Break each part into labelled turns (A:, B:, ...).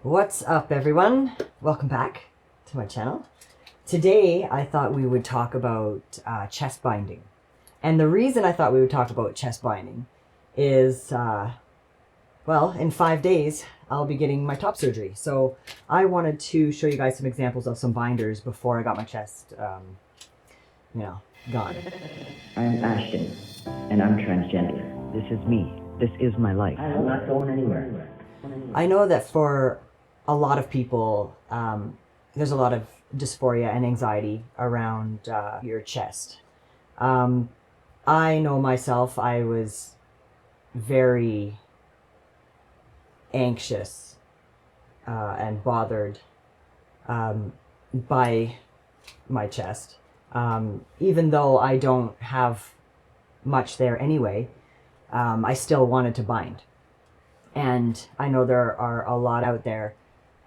A: What's up, everyone? Welcome back to my channel. Today I thought we would talk about chest binding. And the reason I thought we would talk about chest binding is, well, in 5 days I'll be getting my top surgery. So I wanted to show you guys some examples of some binders before I got my chest, gone.
B: I'm Ashton, and I'm transgender. This is me. This is my life. I'm not going anywhere.
A: I know that for a lot of people, there's a lot of dysphoria and anxiety around your chest. I know myself, I was very anxious and bothered by my chest. Even though I don't have much there anyway, I still wanted to bind. And I know there are a lot out there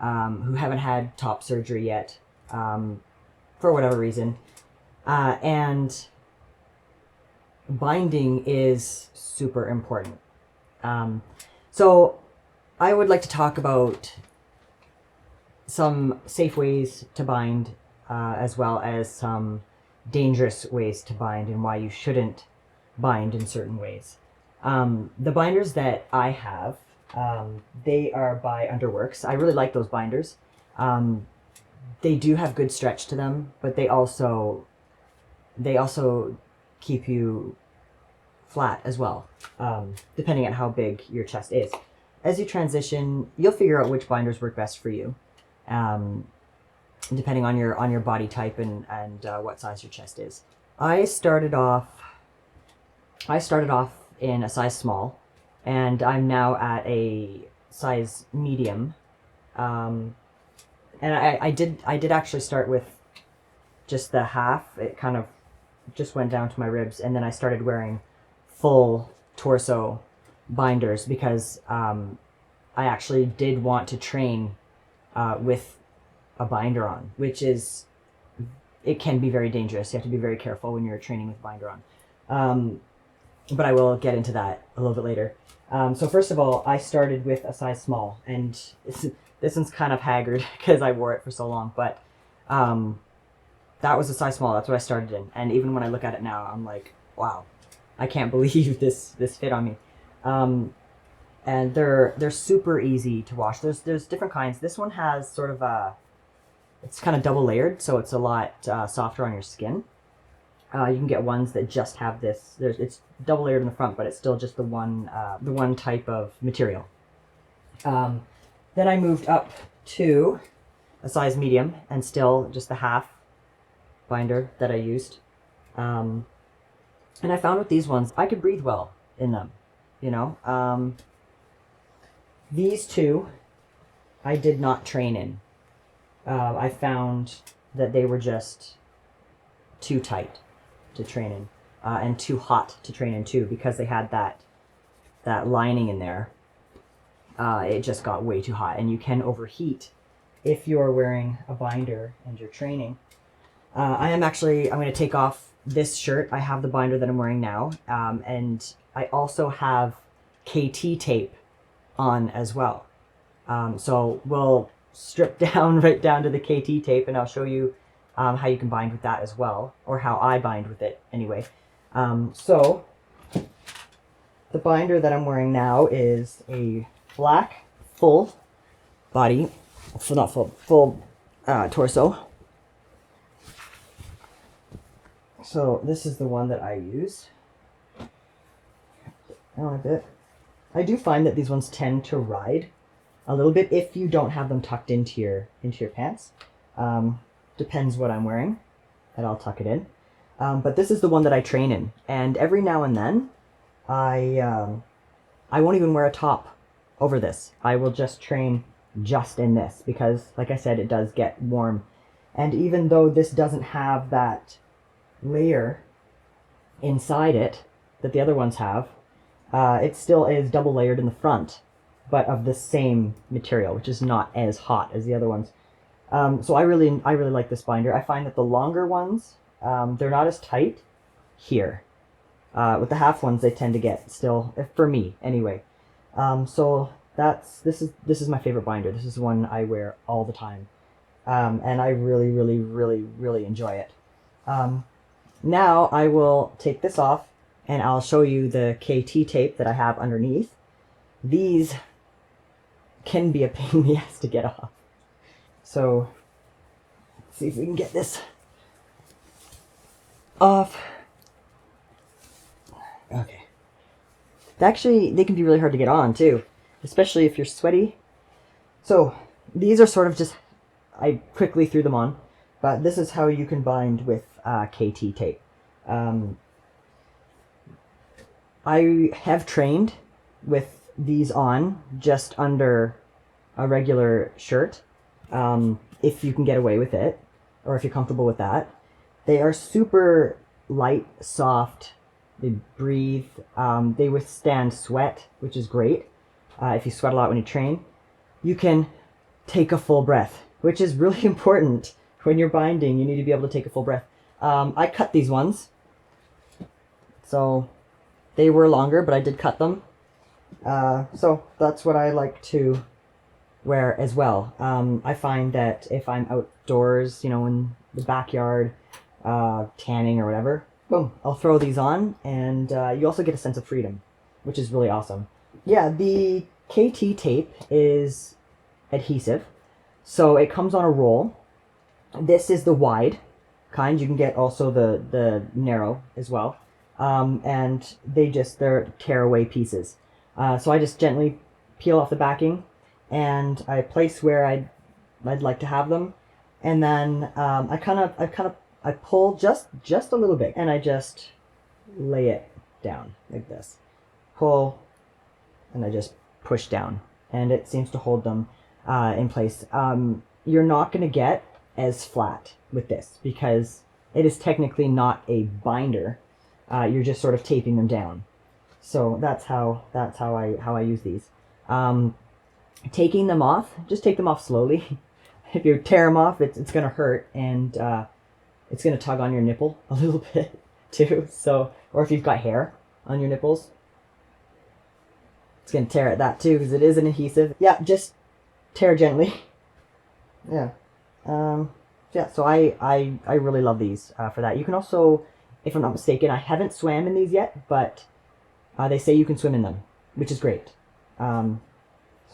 A: who haven't had top surgery yet for whatever reason. And binding is super important. So I would like to talk about some safe ways to bind as well as some dangerous ways to bind and why you shouldn't bind in certain ways. The binders that I have, they are by Underworks. I really like those binders. They do have good stretch to them, but they also keep you flat as well, depending on how big your chest is. As you transition, you'll figure out which binders work best for you, depending on your body type and what size your chest is. I started off in a size small, and I'm now at a size medium. And I did actually start with just the half. It kind of just went down to my ribs, and then I started wearing full torso binders because I actually did want to train with a binder on, it can be very dangerous. You have to be very careful when you're training with binder on. But I will get into that a little bit later. So first of all, I started with a size small, and this one's kind of haggard because I wore it for so long, but that was a size small. That's what I started in. And even when I look at it now, I'm like, wow, I can't believe this fit on me. And they're super easy to wash. There's different kinds. This one has sort of it's kind of double layered, so it's a lot softer on your skin. You can get ones that just have this. It's double layered in the front, but it's still just the one type of material. Then I moved up to a size medium, and still just the half binder that I used. And I found with these ones, I could breathe well in them. These two, I did not train in. I found that they were just too tight to train in, and too hot to train in too, because they had that lining in there. It just got way too hot, and you can overheat if you're wearing a binder and you're training. I'm going to take off this shirt. I have the binder that I'm wearing now, and I also have KT tape on as well. So we'll strip down right down to the KT tape, and I'll show you how you can bind with that as well, or how I bind with it anyway. So the binder that I'm wearing now is a black full body, full torso. So this is the one that I use. Down a bit. I do find that these ones tend to ride a little bit if you don't have them tucked into your pants. Depends what I'm wearing, and I'll tuck it in. But this is the one that I train in, and every now and then I won't even wear a top over this. I will just train just in this because, like I said, it does get warm. And even though this doesn't have that layer inside it that the other ones have, it still is double layered in the front, but of the same material, which is not as hot as the other ones. So I really like this binder. I find that the longer ones, they're not as tight here. With the half ones, they tend to get still, for me anyway. So this is my favorite binder. This is one I wear all the time, and I really, really, really, really enjoy it. Now I will take this off, and I'll show you the KT tape that I have underneath. These can be a pain in the ass to get off. So let's see if we can get this off. Okay. Actually, they can be really hard to get on too, especially if you're sweaty. So these are sort of just, I quickly threw them on, but this is how you can bind with KT tape. I have trained with these on just under a regular shirt, if you can get away with it, or if you're comfortable with that. They are super light, soft, they breathe, they withstand sweat, which is great. If you sweat a lot when you train, you can take a full breath, which is really important. When you're binding, you need to be able to take a full breath. I cut these ones, so they were longer, but I did cut them. So that's what I like to wear as well. I find that if I'm outdoors, in the backyard, tanning or whatever, boom, I'll throw these on, and you also get a sense of freedom, which is really awesome. Yeah, the KT tape is adhesive, so it comes on a roll. This is the wide kind. You can get also the narrow as well. And they're tear-away pieces. So I just gently peel off the backing, and I place where I'd like to have them, and then I pull just a little bit, and I just lay it down like this. Pull, and I just push down, and it seems to hold them in place. You're not going to get as flat with this because it is technically not a binder. You're just sort of taping them down. So that's how I use these. Taking them off, just take them off slowly. If you tear them off, it's gonna hurt, and it's gonna tug on your nipple a little bit too. So, or if you've got hair on your nipples, it's gonna tear at that too because it is an adhesive. Yeah, just tear gently. Yeah. Yeah. So I really love these for that. You can also, if I'm not mistaken, I haven't swam in these yet, but they say you can swim in them, which is great. So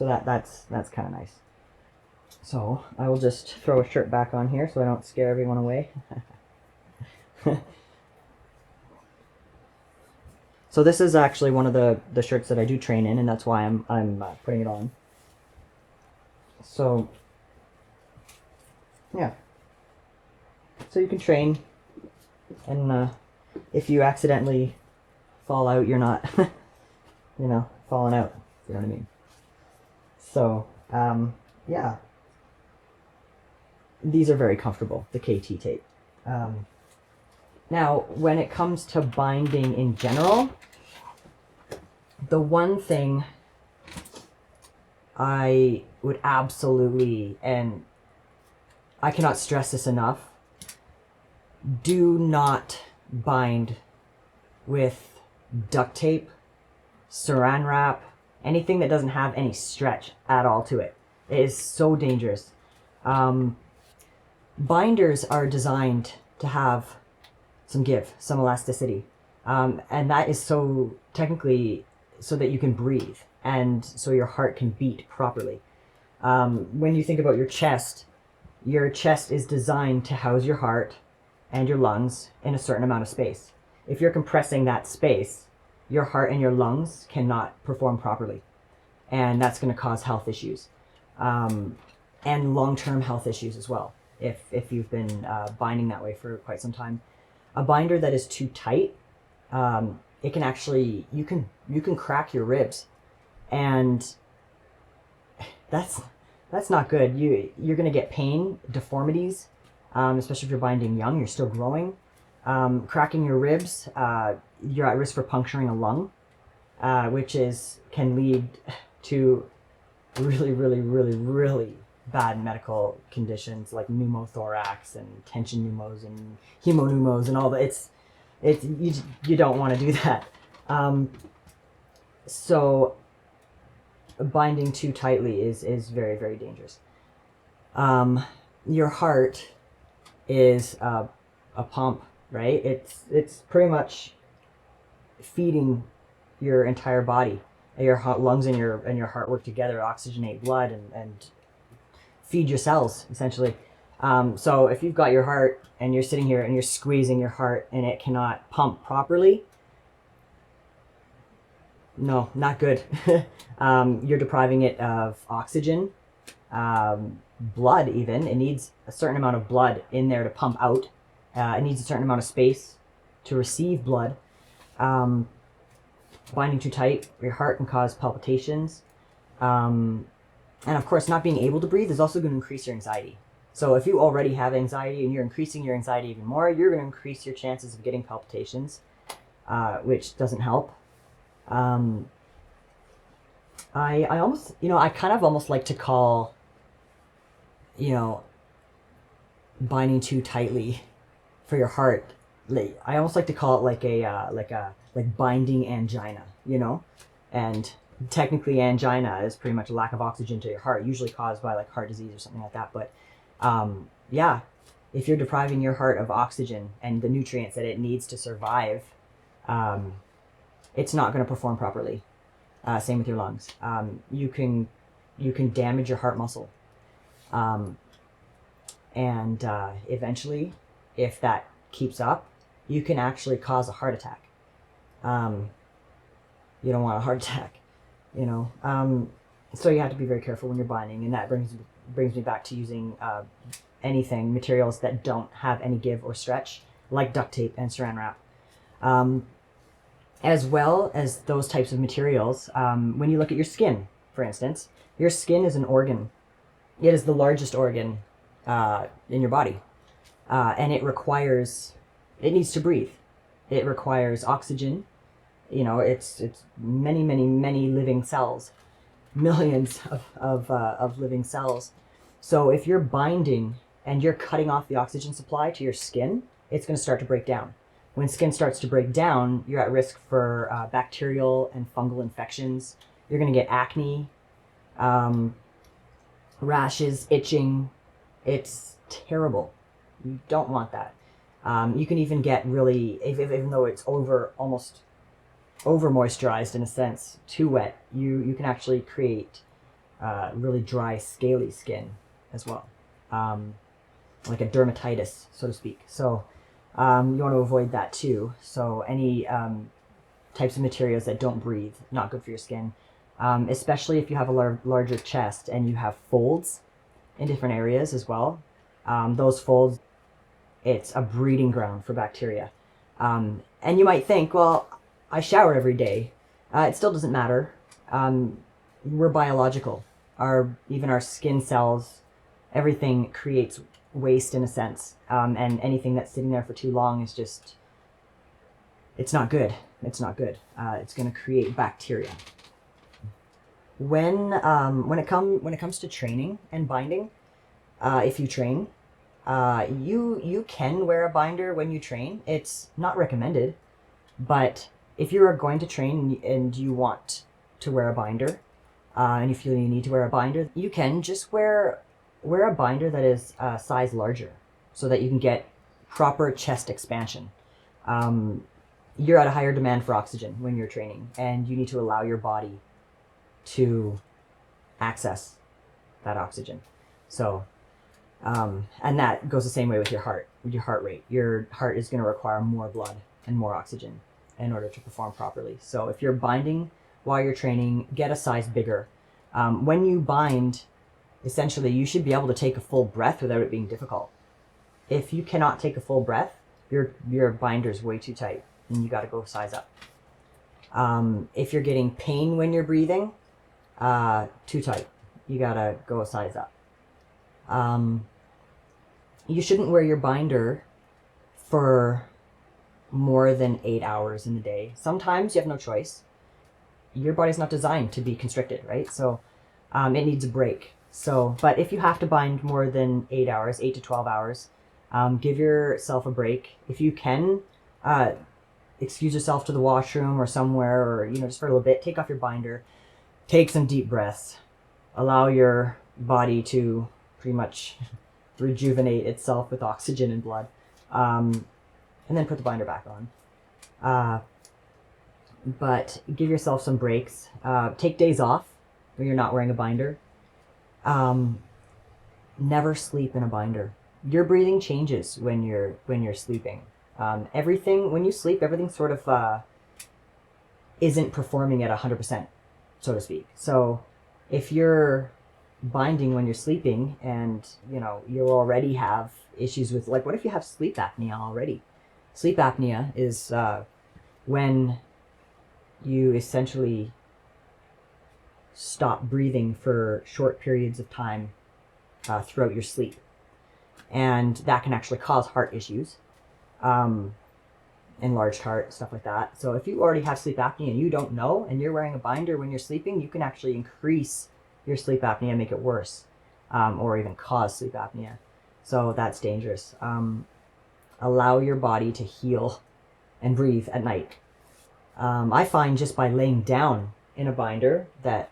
A: that's kind of nice. So I will just throw a shirt back on here so I don't scare everyone away. So this is actually one of the shirts that I do train in, and that's why I'm putting it on. So yeah. So you can train, and if you accidentally fall out, you're not, falling out. You know what I mean? So, yeah. These are very comfortable, the KT tape. Now, when it comes to binding in general, the one thing I would absolutely, and I cannot stress this enough, do not bind with duct tape, saran wrap, anything that doesn't have any stretch at all to it. It is so dangerous. Binders are designed to have some give, some elasticity. And that is so technically so that you can breathe and so your heart can beat properly. When you think about your chest is designed to house your heart and your lungs in a certain amount of space. If you're compressing that space, your heart and your lungs cannot perform properly. And that's going to cause health issues. And long-term health issues as well, if you've been binding that way for quite some time. A binder that is too tight, it can actually, you can crack your ribs, and that's not good. You're going to get pain, deformities, especially if you're binding young, you're still growing. Cracking your ribs, you're at risk for puncturing a lung, which can lead to really, really, really, really bad medical conditions like pneumothorax and tension pneumos and hemopneumos and all that. You don't want to do that. So binding too tightly is very, very dangerous. Your heart is a pump, right? It's pretty much feeding your entire body. Your lungs and your heart work together, oxygenate blood and feed your cells essentially. So if you've got your heart and you're sitting here and you're squeezing your heart and it cannot pump properly, no, not good. You're depriving it of oxygen, blood even. It needs a certain amount of blood in there to pump out. It needs a certain amount of space to receive blood. Binding too tight, your heart can cause palpitations. And of course, not being able to breathe is also going to increase your anxiety. So if you already have anxiety and you're increasing your anxiety even more, you're going to increase your chances of getting palpitations, which doesn't help. I almost, I kind of almost like to call, binding too tightly for your heart. I almost like to call it like binding angina, and technically angina is pretty much a lack of oxygen to your heart, usually caused by like heart disease or something like that. But yeah, if you're depriving your heart of oxygen and the nutrients that it needs to survive, it's not going to perform properly. Same with your lungs. You can damage your heart muscle, and eventually, if that keeps up, you can actually cause a heart attack. You don't want a heart attack, so you have to be very careful when you're binding, and that brings me back to using materials that don't have any give or stretch, like duct tape and saran wrap. As well as those types of materials, when you look at your skin, for instance, your skin is an organ. It is the largest organ in your body, and it needs to breathe. It requires oxygen. It's many, many, many living cells, millions of living cells. So if you're binding and you're cutting off the oxygen supply to your skin, it's going to start to break down. When skin starts to break down, you're at risk for bacterial and fungal infections. You're going to get acne, rashes, itching. It's terrible. You don't want that. You can even get really, even though it's almost over moisturized in a sense, too wet, you can actually create really dry, scaly skin as well, like a dermatitis, so to speak. So you want to avoid that too. So any types of materials that don't breathe, not good for your skin, especially if you have a larger chest and you have folds in different areas as well. Those folds, it's a breeding ground for bacteria. And you might think, well, I shower every day. It still doesn't matter. We're biological. Even our skin cells, everything creates waste in a sense. And anything that's sitting there for too long is just, it's not good. It's not good. It's going to create bacteria. When it comes to training and binding, if you train, you can wear a binder when you train. It's not recommended, but if you are going to train and you want to wear a binder, and you feel you need to wear a binder, you can just wear a binder that is a size larger, so that you can get proper chest expansion. You're at a higher demand for oxygen when you're training, and you need to allow your body to access that oxygen. So, and that goes the same way with your heart, with your heart rate. Your heart is going to require more blood and more oxygen in order to perform properly. So if you're binding while you're training, get a size bigger. When you bind, essentially, you should be able to take a full breath without it being difficult. If you cannot take a full breath, your binder's way too tight, and you got to go size up. If you're getting pain when you're breathing, too tight, you got to go a size up. You shouldn't wear your binder for more than 8 hours in a day. Sometimes you have no choice. Your body's not designed to be constricted, right? So it needs a break. So, but if you have to bind more than 8 hours, 8 to 12 hours, give yourself a break. If you can, excuse yourself to the washroom or somewhere, or just for a little bit, take off your binder, take some deep breaths. Allow your body to pretty much rejuvenate itself with oxygen and blood. And then put the binder back on. But give yourself some breaks. Take days off when you're not wearing a binder. Never sleep in a binder. Your breathing changes when you're sleeping. Everything, when you sleep, everything sort of isn't performing at 100%, so to speak. So if you're binding when you're sleeping and you already have issues with, like, what if you have sleep apnea already? Sleep apnea is when you essentially stop breathing for short periods of time throughout your sleep, and that can actually cause heart issues, enlarged heart, stuff like that. So if you already have sleep apnea and you don't know, and you're wearing a binder when you're sleeping, you can actually increase your sleep apnea, make it worse, or even cause sleep apnea. So that's dangerous. Allow your body to heal and breathe at night. I find just by laying down in a binder that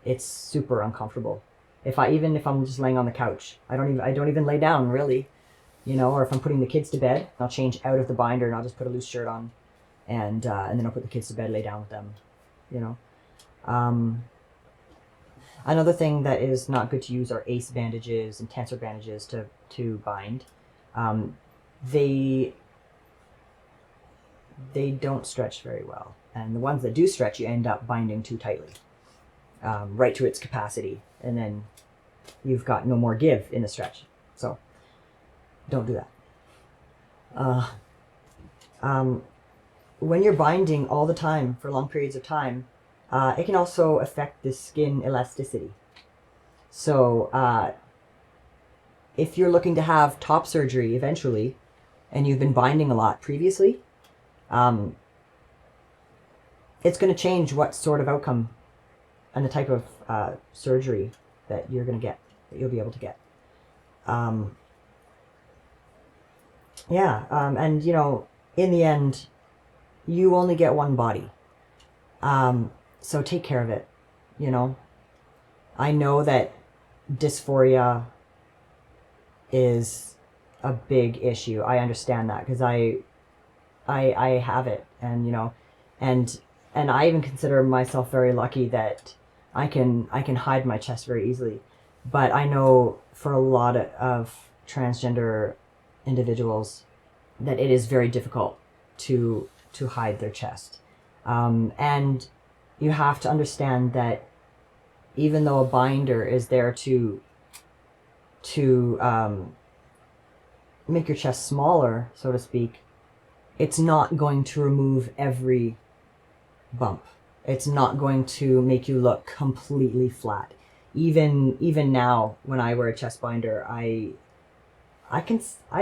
A: it's super uncomfortable. If I'm just laying on the couch, I don't even lay down really, or if I'm putting the kids to bed, I'll change out of the binder and I'll just put a loose shirt on, and then I'll put the kids to bed, lay down with them, Another thing that is not good to use are ACE bandages and tensor bandages to bind. They don't stretch very well, and the ones that do stretch, you end up binding too tightly, right to its capacity, and then you've got no more give in the stretch. So don't do that. When you're binding all the time for long periods of time, it can also affect the skin elasticity. So if you're looking to have top surgery eventually, and you've been binding a lot previously, it's going to change what sort of outcome and the type of surgery that you're going to get, that you'll be able to get. And in the end, you only get one body. So take care of it. I know that dysphoria is a big issue. I understand that because I have it, and I even consider myself very lucky that I can hide my chest very easily. But I know for a lot of transgender individuals that it is very difficult to hide their chest. And you have to understand that even though a binder is there to make your chest smaller, so to speak, it's not going to remove every bump. It's not going to make you look completely flat. Even now, when I wear a chest binder, I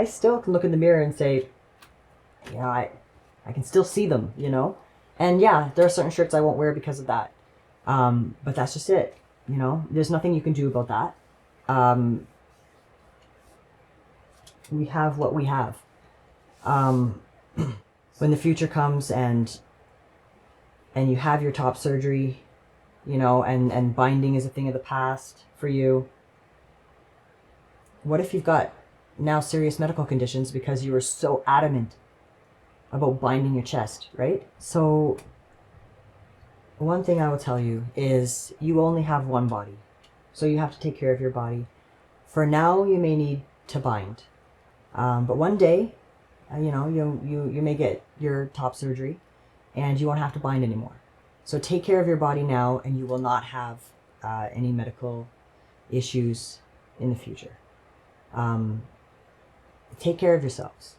A: still can look in the mirror and say, I can still see them, And yeah, there are certain shirts I won't wear because of that. But that's just it, There's nothing you can do about that. We have what we have. When the future comes and you have your top surgery, and binding is a thing of the past for you, what if you've got now serious medical conditions because you were so adamant about binding your chest, right? So one thing I will tell you is you only have one body, so you have to take care of your body. For now, you may need to bind, but one day, you may get your top surgery and you won't have to bind anymore. So take care of your body now, and you will not have any medical issues in the future. Take care of yourselves.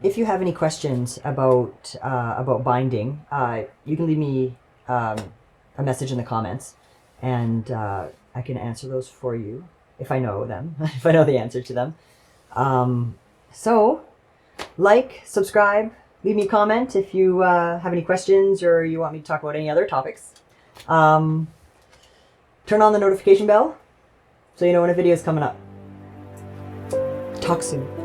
A: If you have any questions about binding, you can leave me a message in the comments, and I can answer those for you if I know them, if I know the answer to them. So, like, subscribe, leave me a comment if you have any questions or you want me to talk about any other topics. Turn on the notification bell so you know when a video is coming up. Talk soon.